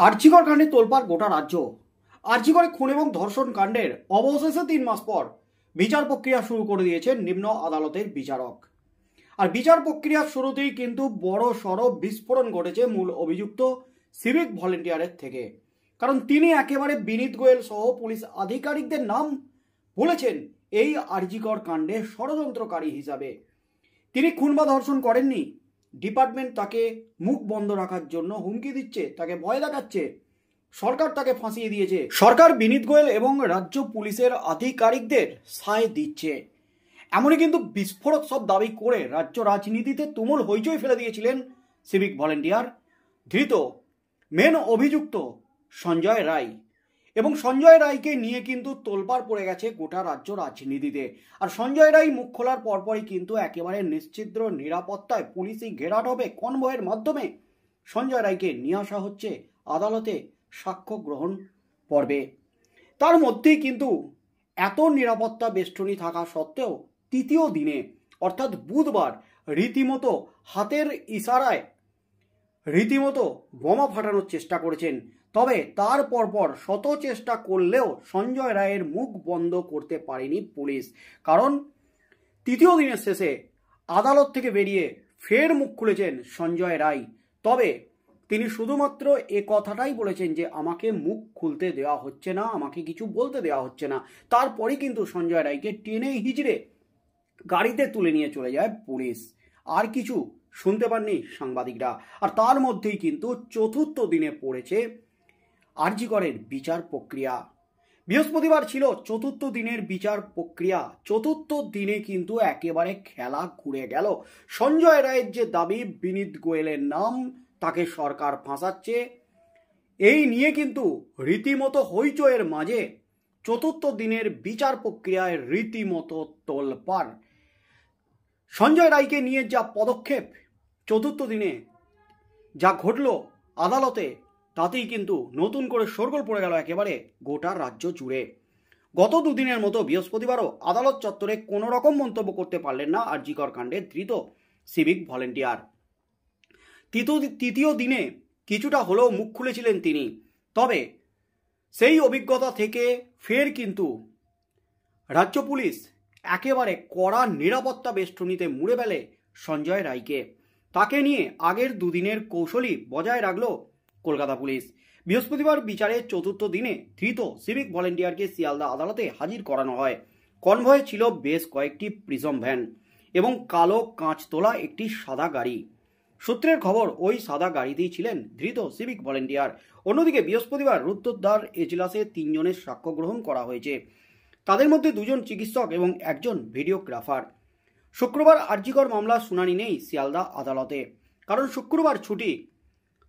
আরজিকর কাণ্ডে তোলপাড় গোটা রাজ্য। আরজিকরে খুন এবং ধর্ষণ কাণ্ডের অবশেষে 3 মাস পর বিচার প্রক্রিয়া শুরু করে দিয়েছেন নিম্ন আদালতের বিচারক। আর বিচার প্রক্রিয়ার শুরুতেই কিন্তু বড় সড় বিস্ফোরণ ঘটেছে মূল অভিযুক্ত সিভিক ভলেন্টিয়ারের থেকে। কারণ তিনি একেবারে বিনীত গোয়েল সহ পুলিশ আধিকারিকদের নাম বলেছেন এই আরজিকর কাণ্ডে ষড়যন্ত্রকারী হিসাবে। তিনি খুন বা ধর্ষণ করেননি, ডিপার্টমেন্ট তাকে মুখ বন্ধ রাখার জন্য হুমকি দিচ্ছে, তাকে ভয় দেখাচ্ছে, সরকার তাকে ফাঁসিয়ে দিয়েছে, সরকার বিনীত গোয়েল এবং রাজ্য পুলিশের আধিকারিকদের সায় দিচ্ছে। এমনই কিন্তু বিস্ফোরক সব দাবি করে রাজ্য রাজনীতিতে তুমুল হইচই ফেলে দিয়েছিলেন সিভিক ভলেন্টিয়ার ধৃত মেন অভিযুক্ত সঞ্জয় রায়। এবং সঞ্জয় রায়কে নিয়ে কিন্তু তোলপাড় পড়ে গেছে গোটা রাজ্য রাজনীতিতে। আর সঞ্জয় রায় মুখ খোলার পরপরই কিন্তু একেবারে নিশ্চিদ্র নিরাপত্তায় পুলিশি ঘেরাট হবে কনভয়ের মাধ্যমে সঞ্জয় রায়কে নিয়ে আসা হচ্ছে আদালতে সাক্ষ্য গ্রহণ পর্বে। তার মধ্যেই কিন্তু এত নিরাপত্তা বেষ্টনী থাকা সত্ত্বেও তৃতীয় দিনে অর্থাৎ বুধবার রীতিমতো হাতের ইশারায় রীতিমতো বোমা ফাটানোর চেষ্টা করেছেন। তবে তার পরপর শত চেষ্টা করলেও সঞ্জয় রায়ের মুখ বন্ধ করতে পারেনি পুলিশ। কারণ তৃতীয় দিনের শেষে আদালত থেকে বেরিয়ে ফের মুখ খুলেছেন সঞ্জয় রায়। তবে তিনি শুধুমাত্র এ কথাটাই বলেছেন যে আমাকে মুখ খুলতে দেওয়া হচ্ছে না, আমাকে কিছু বলতে দেওয়া হচ্ছে না। তারপরে কিন্তু সঞ্জয় রায়কে টেনে হিজড়ে গাড়িতে তুলে নিয়ে চলে যায় পুলিশ। আর কিছু শুনতে পাননি সাংবাদিকরা। আর তার মধ্যেই কিন্তু চতুর্থ দিনে পড়েছে আরজিকরের বিচার প্রক্রিয়া। বৃহস্পতিবার ছিল চতুর্থ দিনের বিচার প্রক্রিয়া। চতুর্থ দিনে কিন্তু একেবারে খেলা ঘুরে গেল। সঞ্জয় রায়ের যে দাবি বিনীত গোয়েলের নাম, তাকে সরকার ফাঁসাচ্ছে, এই নিয়ে কিন্তু রীতিমতো হইচইয়ের মাঝে চতুর্থ দিনের বিচার প্রক্রিয়ায় রীতিমতো তোলপাড়। সঞ্জয় রায়কে নিয়ে যা পদক্ষেপ চতুর্থ দিনে যা ঘটল আদালতে, তাতেই কিন্তু নতুন করে শোরগোল পড়ে গেল একেবারে গোটা রাজ্য জুড়ে। গত দুদিনের মতো বৃহস্পতিবারও আদালত চত্বরে কোনো রকম মন্তব্য করতে পারলেন না আরজিকর কাণ্ডে ধৃত সিভিক ভলেন্টিয়ার। তৃতীয় দিনে কিছুটা হলেও মুখ খুলেছিলেন তিনি। তবে সেই অভিজ্ঞতা থেকে ফের কিন্তু রাজ্য পুলিশ একেবারে কড়া নিরাপত্তা বেষ্টনীতে মুড়ে ফেলে সঞ্জয় রায়কে। তাকে নিয়ে আগের দুদিনের কৌশলই বজায় রাখল কলকাতা পুলিশ। বৃহস্পতিবার বিচারের চতুর্থ দিনে ধৃত সিভিক ভলেন্টিয়ারকে শিয়ালদা আদালতে হাজির করানো হয়। কনভয়ে ছিল বেশ কয়েকটি প্রিজম ভ্যান এবং কালো কাঁচ তোলা একটি সাদা গাড়ি। সূত্রের খবর ওই সাদা গাড়িতেই ছিলেন ধৃত সিভিক ভলেন্টিয়ার। অন্যদিকে বৃহস্পতিবার রুদ্ধদ্বার এজলাসে 3 জনের সাক্ষ্য গ্রহণ করা হয়েছে। তাদের মধ্যে 2 জন চিকিৎসক এবং 1 জন ভিডিওগ্রাফার। শুক্রবার আরজিকর মামলার শুনানি নেই শিয়ালদা আদালতে, কারণ শুক্রবার ছুটি।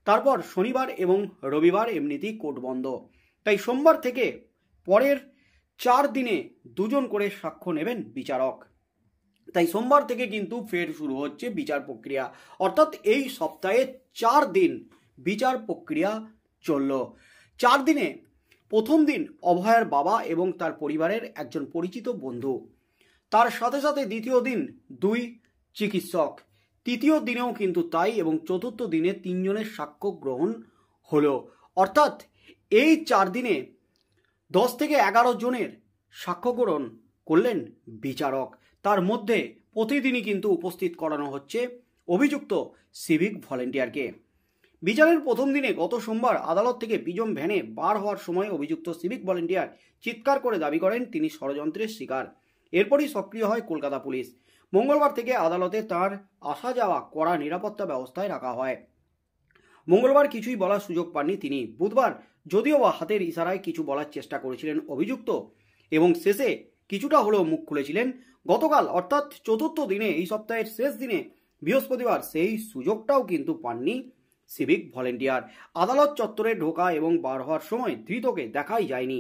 তারপর শনিবার এবং রবিবার এমনিতেই কোর্ট বন্ধ। তাই সোমবার থেকে পরের 4 দিনে 2 জন করে সাক্ষ্য নেবেন বিচারক। তাই সোমবার থেকে কিন্তু ফের শুরু হচ্ছে বিচার প্রক্রিয়া। অর্থাৎ এই সপ্তাহে 4 দিন বিচার প্রক্রিয়া চলল। 4 দিনে প্রথম দিন অভয়ার বাবা এবং তার পরিবারের একজন পরিচিত বন্ধু, তার সাথে সাথে দ্বিতীয় দিন 2 চিকিৎসক, তৃতীয় দিনেও কিন্তু তাই, এবং চতুর্থ দিনে 3 জনের সাক্ষ্য গ্রহণ হলো। অর্থাৎ এই 4 দিনে 10 থেকে 11 জনের সাক্ষ্য গ্রহণ করলেন বিচারক। তার মধ্যে প্রতিদিনই কিন্তু উপস্থিত করানো হচ্ছে অভিযুক্ত সিভিক ভলেন্টিয়ারকে। বিচারের প্রথম দিনে গত সোমবার আদালত থেকে প্রিজম ভ্যানে বার হওয়ার সময় অভিযুক্ত সিভিক ভলেন্টিয়ার চিৎকার করে দাবি করেন তিনি ষড়যন্ত্রের শিকার। এরপরই সক্রিয় হয় কলকাতা পুলিশ। মঙ্গলবার থেকে আদালতে তার আসা যাওয়া কড়া নিরাপত্তা ব্যবস্থায় রাখা হয়। মঙ্গলবার কিছুই বলার সুযোগ পাননি তিনি। বুধবার যদিও বা হাতের ইশারায় কিছু বলার চেষ্টা করেছিলেন অভিযুক্ত এবং শেষে কিছুটা হলেও মুখ খুলেছিলেন। গতকাল অর্থাৎ চতুর্থ দিনে, এই সপ্তাহের শেষ দিনে বৃহস্পতিবার, সেই সুযোগটাও কিন্তু পাননি সিভিক ভলেন্টিয়ার। আদালত চত্বরে ঢোকা এবং বার হওয়ার সময় ধৃতকে দেখাই যায়নি।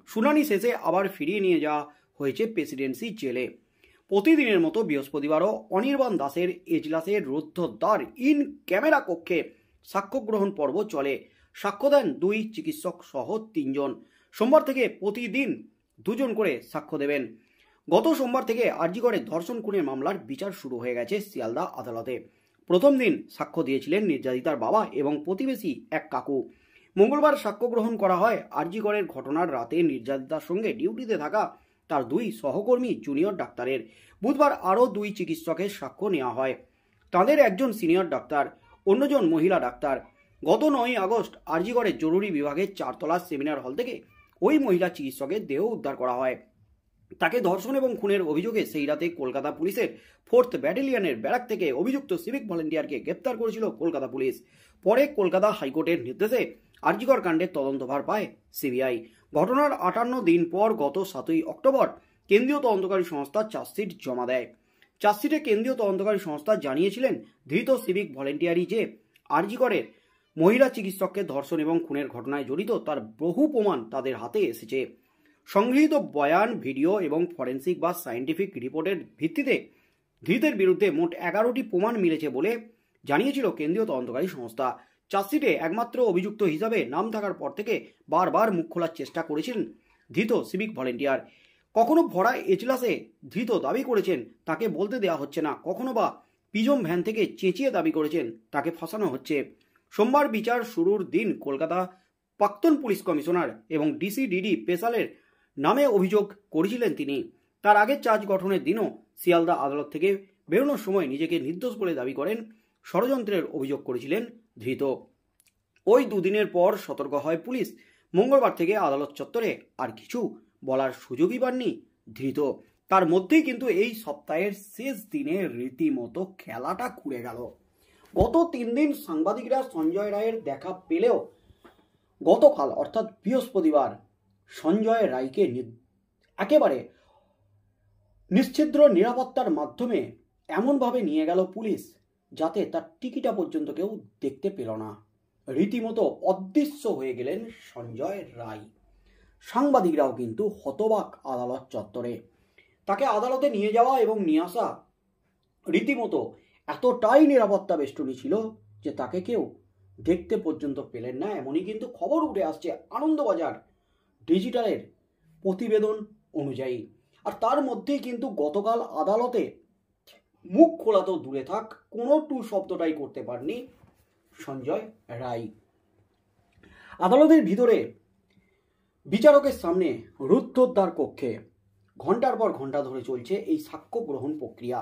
শুনানি শেষে আবার ফিরিয়ে নিয়ে যাওয়া হয়েছে প্রেসিডেন্সি জেলে। প্রতিদিনের মতো বৃহস্পতিবারও অনির্বাণ দাসের এজলাসের রুদ্ধদ্বার ইন ক্যামেরা কক্ষে সাক্ষ্য গ্রহণ পর্ব চলে। সাক্ষ্য দেন 2 চিকিৎসক সহ 3 জন। সোমবার থেকে প্রতিদিন 2 জন করে সাক্ষ্য দেবেন। গত সোমবার থেকে আরজিকরে ধর্ষণ খুনের মামলার বিচার শুরু হয়ে গেছে শিয়ালদা আদালতে। প্রথম দিন সাক্ষ্য দিয়েছিলেন নির্যাতিতার বাবা এবং প্রতিবেশী এক কাকু। মঙ্গলবার সাক্ষ্য গ্রহণ করা হয় আরজি করের ঘটনার রাতে নির্যাতিতার সঙ্গে ডিউটিতে থাকা তার দুই সহকর্মী জুনিয়র ডাক্তারের। বুধবার আরও দুই চিকিৎসকের সাক্ষ্য নেওয়া হয়। তাদের একজন সিনিয়র ডাক্তার, অন্যজন মহিলা ডাক্তার। গত 9 আগস্ট আরজি করের জরুরি বিভাগের 4 তলার সেমিনার হল থেকে ওই মহিলা চিকিৎসকের দেহ উদ্ধার করা হয়। তাকে ধর্ষণ এবং খুনের অভিযোগে সেই রাতে কলকাতা পুলিশের 4th ব্যাটালিয়নের ব্যারাক থেকে অভিযুক্ত সিভিক ভলেন্টিয়ারকে গ্রেপ্তার করেছিল কলকাতা পুলিশ। পরে কলকাতা হাইকোর্টের নির্দেশে আরজিকর কাণ্ডের তদন্তভার পায় সিবিআই। ঘটনার 58 দিন পর গত 7ই অক্টোবর কেন্দ্রীয় তদন্তকারী সংস্থা চার্জশিট জমা দেয়। চার্জশিটে কেন্দ্রীয় তদন্তকারী সংস্থা জানিয়েছিলেন ধৃত সিভিক ভলেন্টিয়ারই যে আরজি করের মহিলা চিকিৎসককে ধর্ষণ এবং খুনের ঘটনায় জড়িত তার বহু প্রমাণ তাদের হাতে এসেছে। সংগৃহীত বয়ান, ভিডিও এবং ফরেন্সিক বা সায়েন্টিফিক রিপোর্টের ভিত্তিতে ধৃতের বিরুদ্ধে মোট 11টি প্রমাণ মিলেছে বলে জানিয়েছিল কেন্দ্রীয় তদন্তকারী সংস্থা। চার্জশিটে একমাত্র অভিযুক্ত হিসাবে নাম থাকার পর থেকে বারবার মুখ খোলার চেষ্টা করেছিলেন ধৃত সিভিক ভলেন্টিয়ার। কখনো ভরা এজলাসে ধৃত দাবি করেছেন তাকে বলতে দেওয়া হচ্ছে না, কখনো বা পিজম ভ্যান থেকে চেঁচিয়ে দাবি করেছেন তাকে ফাঁসানো হচ্ছে। সোমবার বিচার শুরুর দিন কলকাতা প্রাক্তন পুলিশ কমিশনার এবং ডিসিডিডি পেশালের নামে অভিযোগ করেছিলেন তিনি। তার আগের চার্জ গঠনের দিনও শিয়ালদা আদালত থেকে বেরোনোর সময় নিজেকে নির্দোষ বলে দাবি করেন ষড়যন্ত্রের অভিযোগ করেছিলেন ধৃত। ওই দুদিনের পর সতর্ক হয় পুলিশ। মঙ্গলবার থেকে আদালত চত্বরে আর কিছু বলার সুযোগই পাননি ধৃত। তার মধ্যেই কিন্তু এই সপ্তাহের শেষ দিনে রীতিমতো খেলাটা ঘুরে গেল। গত 3 দিন সাংবাদিকরা সঞ্জয় রায়ের দেখা পেলেও গতকাল অর্থাৎ বৃহস্পতিবার সঞ্জয় রায়কে একেবারে নিশ্ছিদ্র নিরাপত্তার মাধ্যমে এমনভাবে নিয়ে গেল পুলিশ যাতে তার টিকিটা পর্যন্ত কেউ দেখতে পেল না। রীতিমতো অদৃশ্য হয়ে গেলেন সঞ্জয় রায়। সাংবাদিকরাও কিন্তু হতবাক আদালত চত্বরে। তাকে আদালতে নিয়ে যাওয়া এবং নিয়ে আসা রীতিমতো এতটাই নিরাপত্তা বেষ্টনী ছিল যে তাকে কেউ দেখতে পর্যন্ত পেলেন না। এমনই কিন্তু খবর উঠে আসছে আনন্দবাজার ডিজিটালের প্রতিবেদন অনুযায়ী। আর তার মধ্যেই কিন্তু গতকাল আদালতে মুখ খোলা তো দূরে থাক, কোনো টু শব্দটাই করতে পারেনি সঞ্জয় রায়। আদালতের ভিতরে বিচারকের সামনে রুদ্ধদ্বার কক্ষে ঘন্টার পর ঘন্টা ধরে চলছে এই সাক্ষ্য গ্রহণ প্রক্রিয়া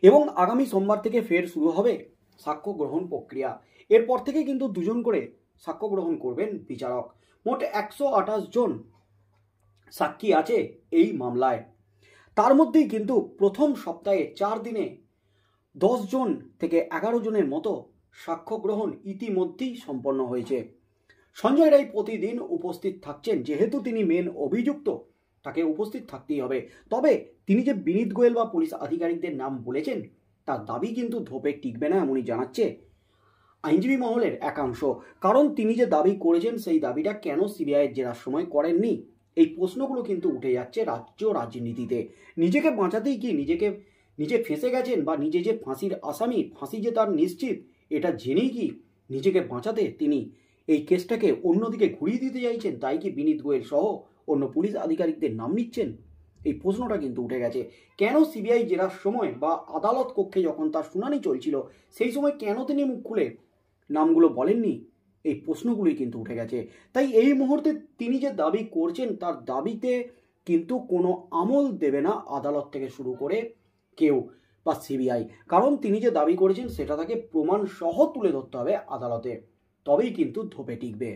এবং আগামী সোমবার থেকে ফের শুরু হবে সাক্ষ্য গ্রহণ প্রক্রিয়া। এরপর থেকে কিন্তু 2 জন করে সাক্ষ্য গ্রহণ করবেন বিচারক। মোট 128 জন সাক্ষী আছে এই মামলায়। তার মধ্যেই কিন্তু প্রথম সপ্তাহে 4 দিনে 10 জন থেকে 11 জনের মতো সাক্ষ্য গ্রহণ ইতিমধ্যেই সম্পন্ন হয়েছে। সঞ্জয় রায় প্রতিদিন উপস্থিত থাকছেন, যেহেতু তিনি মেন অভিযুক্ত তাকে উপস্থিত থাকতেই হবে। তবে তিনি যে বিনীত গোয়েল বা পুলিশ আধিকারিকদের নাম বলেছেন তার দাবি কিন্তু ধোপে টিকবে না, এমনই জানাচ্ছে আইনজীবী মহলের একাংশ। কারণ তিনি যে দাবি করেছেন সেই দাবিটা কেন সিবিআইয়ের জেরার সময় করেননি, এই প্রশ্নগুলো কিন্তু উঠে যাচ্ছে রাজ্য রাজনীতিতে। নিজেকে বাঁচাতেই কি নিজে ফেঁসে গেছেন বা নিজে যে ফাঁসির আসামি, ফাঁসি যে তার নিশ্চিত, এটা জেনেই কি নিজেকে বাঁচাতে তিনি এই কেসটাকে অন্যদিকে ঘুরিয়ে দিতে চাইছেন? তাই কি বিনীত গোয়েল সহ অন্য পুলিশ আধিকারিকদের নাম নিচ্ছেন? এই প্রশ্নটা কিন্তু উঠে গেছে। কেন সিবিআই জেরার সময় বা আদালত কক্ষে যখন তার শুনানি চলছিল সেই সময় কেন তিনি মুখ খুলে নামগুলো বলেননি, এই প্রশ্নগুলোই কিন্তু উঠে গেছে। তাই এই মুহূর্তে তিনি যে দাবি করছেন তার দাবিতে কিন্তু কোনো আমল দেবে না আদালত থেকে শুরু করে কেউ বা সিবিআই। কারণ তিনি যে দাবি করেছেন সেটা তাকে প্রমাণ সহ তুলে ধরতে হবে আদালতে, তবেই কিন্তু ধোপে টিকবে।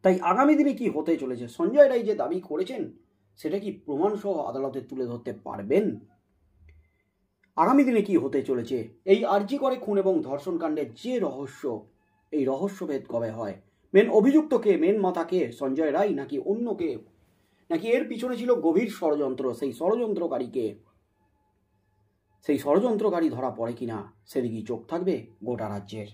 তাই আগামী দিনে কি হতে চলেছে, সঞ্জয় রায় যে দাবি করেছেন সেটা কি প্রমাণ সহ আদালতে তুলে ধরতে পারবেন? আগামী দিনে কি হতে চলেছে, এই আরজি করে খুন এবং ধর্ষণ কাণ্ডের যে রহস্য, এই রহস্যভেদ কবে হয়? মেন অভিযুক্ত কে, মেন মাথা কে, সঞ্জয় রায় নাকি অন্য কে, নাকি এর পিছনে ছিল গভীর ষড়যন্ত্র? সেই ষড়যন্ত্রকারীকে, সেই ষড়যন্ত্রকারী ধরা পড়ে কিনা সেদিকেই চোখ থাকবে গোটা রাজ্যের।